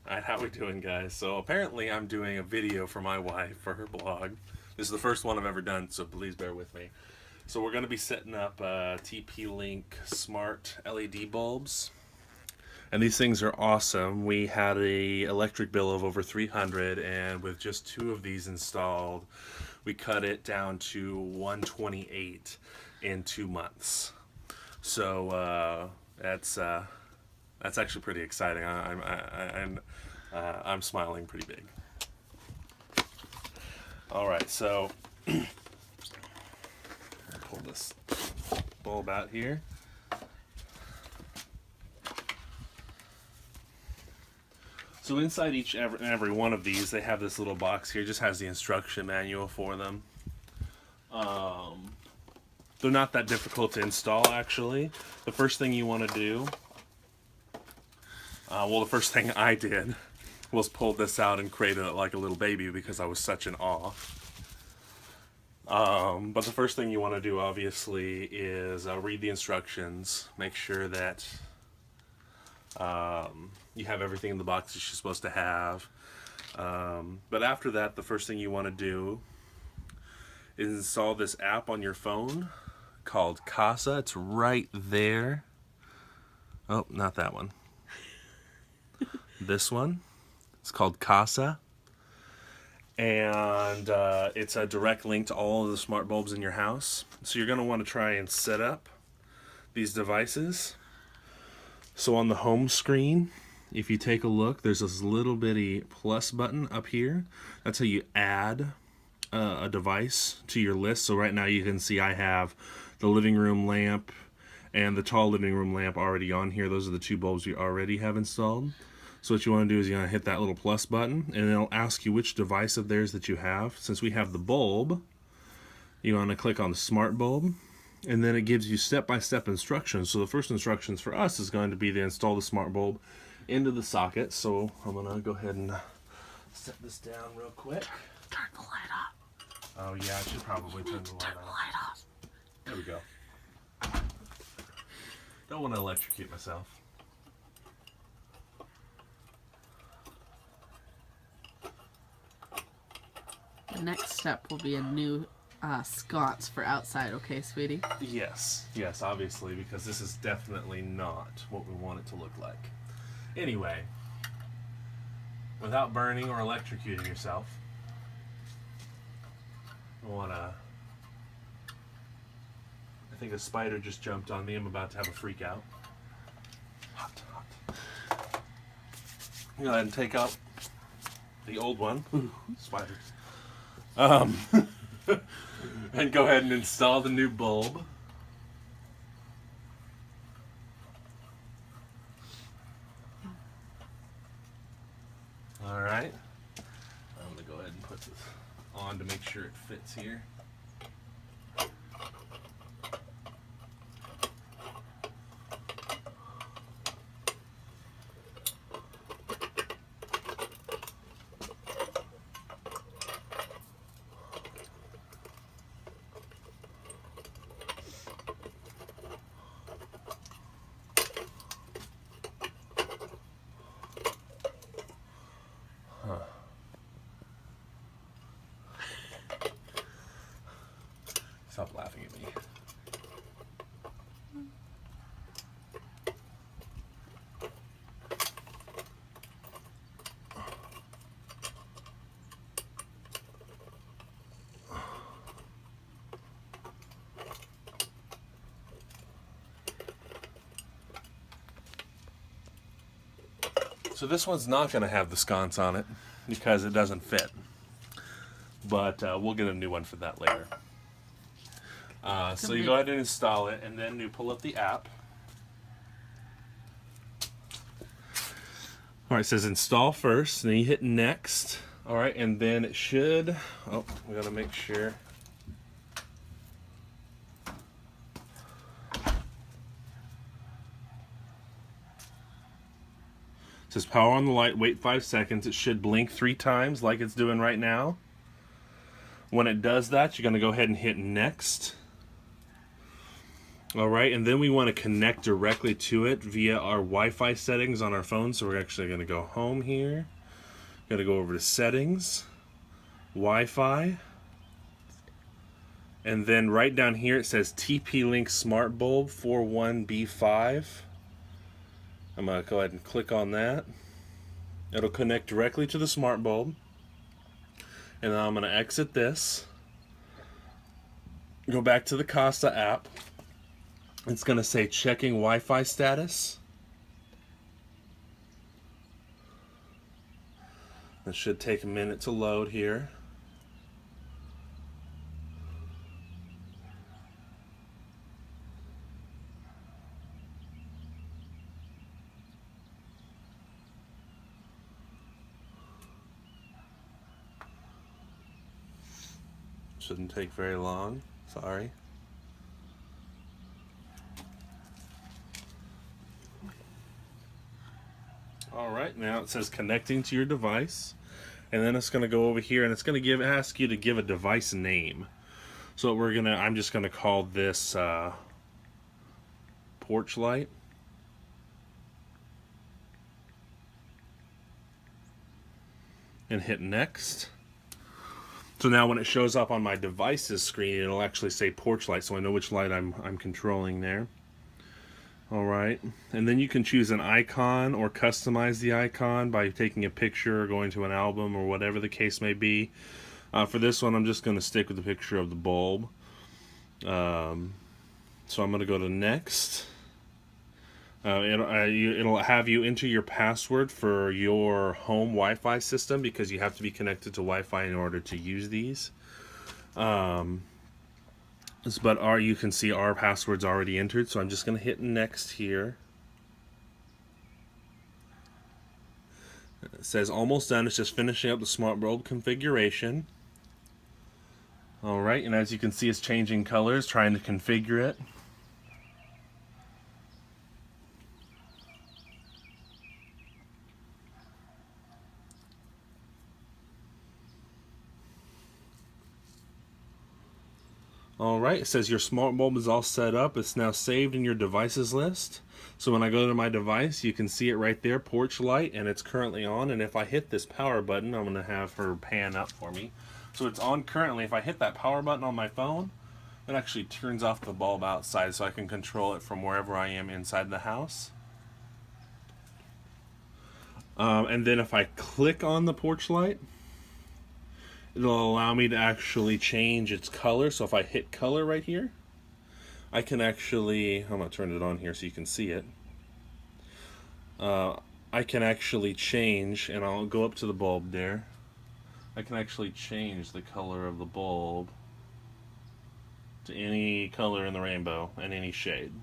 Alright, how we doing, guys? So apparently I'm doing a video for my wife for her blog. This is the first one I've ever done, so please bear with me. So we're going to be setting up TP-Link smart LED bulbs. And these things are awesome. We had a electric bill of over 300, and with just 2 of these installed, we cut it down to 128 in 2 months. So that's actually pretty exciting. I'm smiling pretty big. All right, so I'll pull this bulb out here. So inside each and every one of these, they have this little box here. It just has the instruction manual for them. They're not that difficult to install, actually. The first thing you want to do, the first thing I did was pull this out and create it like a little baby because I was such in awe. But the first thing you want to do, obviously, is read the instructions. Make sure that you have everything in the box that you're supposed to have. But after that, the first thing you want to do is install this app on your phone called Casa. It's right there. Oh, not that one. This one. It's called Casa. And it's a direct link to all of the smart bulbs in your house. So you're going to want to try and set up these devices. So on the home screen, if you take a look, there's this little bitty plus button up here. That's how you add a device to your list. So right now you can see I have the living room lamp and the tall living room lamp already on here. Those are the 2 bulbs we already have installed. So what you want to do is you want to hit that little plus button, and it'll ask you which device of theirs that you have. Since we have the bulb, you want to click on the smart bulb, and then it gives you step-by-step instructions. So the first instructions for us is going to be to install the smart bulb into the socket. So I'm going to go ahead and set this down real quick. Turn the light off. Oh yeah, I should probably turn the light off. There we go. Don't want to electrocute myself. The next step will be a new sconce for outside, okay, sweetie? Yes, obviously, because this is definitely not what we want it to look like. Anyway, without burning or electrocuting yourself, I think a spider just jumped on me. I'm about to have a freak out. Hot. Go ahead and take out the old one. Spiders. And go ahead and install the new bulb. Alright. I'm going to go ahead and put this on to make sure it fits here. Stop laughing at me. So this one's not going to have the sconce on it because it doesn't fit. But we'll get a new one for that later. So you go ahead and install it, and then you pull up the app. Alright, it says install first, and then you hit next. Alright, and then it should... Oh, we gotta make sure. It says power on the light, wait 5 seconds. It should blink 3 times like it's doing right now. When it does that, you're going to go ahead and hit next. All right, and then we want to connect directly to it via our Wi-Fi settings on our phone. So we're actually going to go home here. Got to go over to settings, Wi-Fi, and then right down here it says TP-Link Smart Bulb 41B5. I'm going to go ahead and click on that. It'll connect directly to the smart bulb. And then I'm going to exit this. Go back to the Casa app. It's going to say checking Wi-Fi status. It should take a minute to load here. Shouldn't take very long. Sorry. Alright, now it says connecting to your device. And then it's going to go over here and it's going to ask you to give a device name. So I'm just going to call this porch light. And hit next. So now when it shows up on my device's screen, it'll actually say porch light, so I know which light I'm controlling there. Alright, and then you can choose an icon or customize the icon by taking a picture or going to an album or whatever the case may be. For this one, I'm just going to stick with the picture of the bulb. So I'm going to go to next. It'll have you enter your password for your home Wi-Fi system because you have to be connected to Wi-Fi in order to use these. But you can see our password's already entered, so I'm just going to hit next here. It says almost done. It's just finishing up the smart bulb configuration. Alright, and as you can see, it's changing colors, trying to configure it. Alright, it says your smart bulb is all set up. It's now saved in your devices list. So when I go to my device, you can see it right there, porch light, and it's currently on. And if I hit this power button, I'm going to have her pan up for me. So it's on currently. If I hit that power button on my phone, it actually turns off the bulb outside so I can control it from wherever I am inside the house. And then if I click on the porch light, it'll allow me to actually change its color. So if I hit color right here, I can actually, I'm going to turn it on here so you can see it. I can actually change, and I'll go up to the bulb there. I can actually change the color of the bulb to any color in the rainbow and any shade.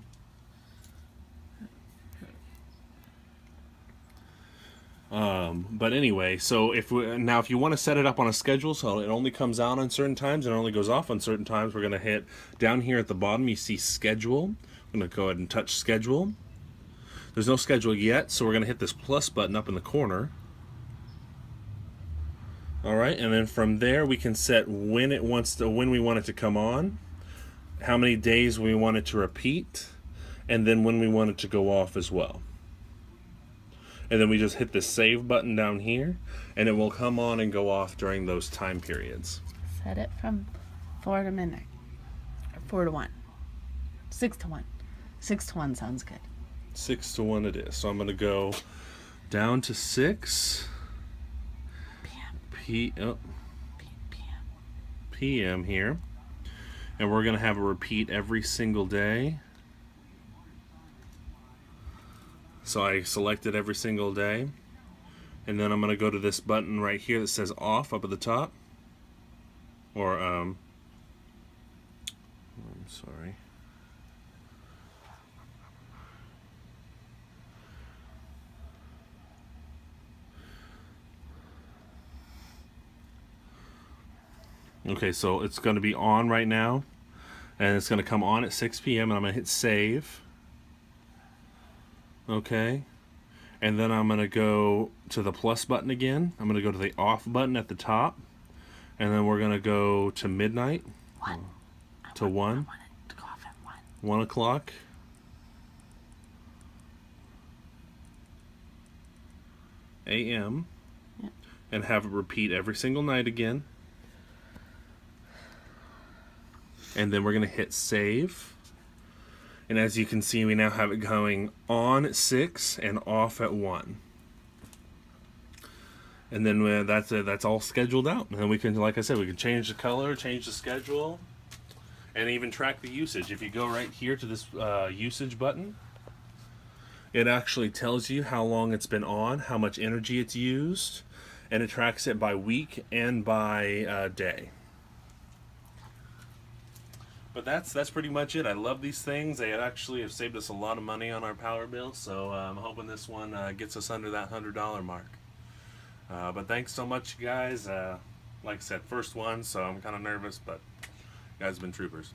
But anyway, so if you want to set it up on a schedule so it only comes out on certain times and only goes off on certain times, we're going to hit down here at the bottom. You see schedule. I'm going to go ahead and touch schedule. There's no schedule yet, so we're going to hit this plus button up in the corner. Alright, and then from there we can set when we want it to come on, how many days we want it to repeat, and then when we want it to go off as well. And then we just hit the save button down here, and it will come on and go off during those time periods. Set it from 4 to midnight. Or 4 to 1. 6 to 1. 6 to 1 sounds good. 6 to 1 it is. So I'm going to go down to 6 p.m. here. And we're going to have a repeat every single day. So I selected every single day. And then I'm going to go to this button right here that says off up at the top. Or, I'm sorry. Okay, so it's going to be on right now. And it's going to come on at 6 p.m. and I'm going to hit save. Okay. And then I'm going to go to the plus button again. I'm going to go to the off button at the top. And then we're going to go to midnight. 1. To 1. I want it to go off at 1. 1 o'clock, a.m. Yep. and have it repeat every single night again. And then we're going to hit save. And as you can see, we now have it going on at 6 and off at 1. And then that's all scheduled out. And then we can, like I said, we can change the color, change the schedule, and even track the usage. If you go right here to this usage button, it actually tells you how long it's been on, how much energy it's used, and it tracks it by week and by day. But that's pretty much it. I love these things. They actually have saved us a lot of money on our power bill, so I'm hoping this one gets us under that $100 mark. But thanks so much, guys. Like I said, first one, so I'm kind of nervous, but you guys have been troopers.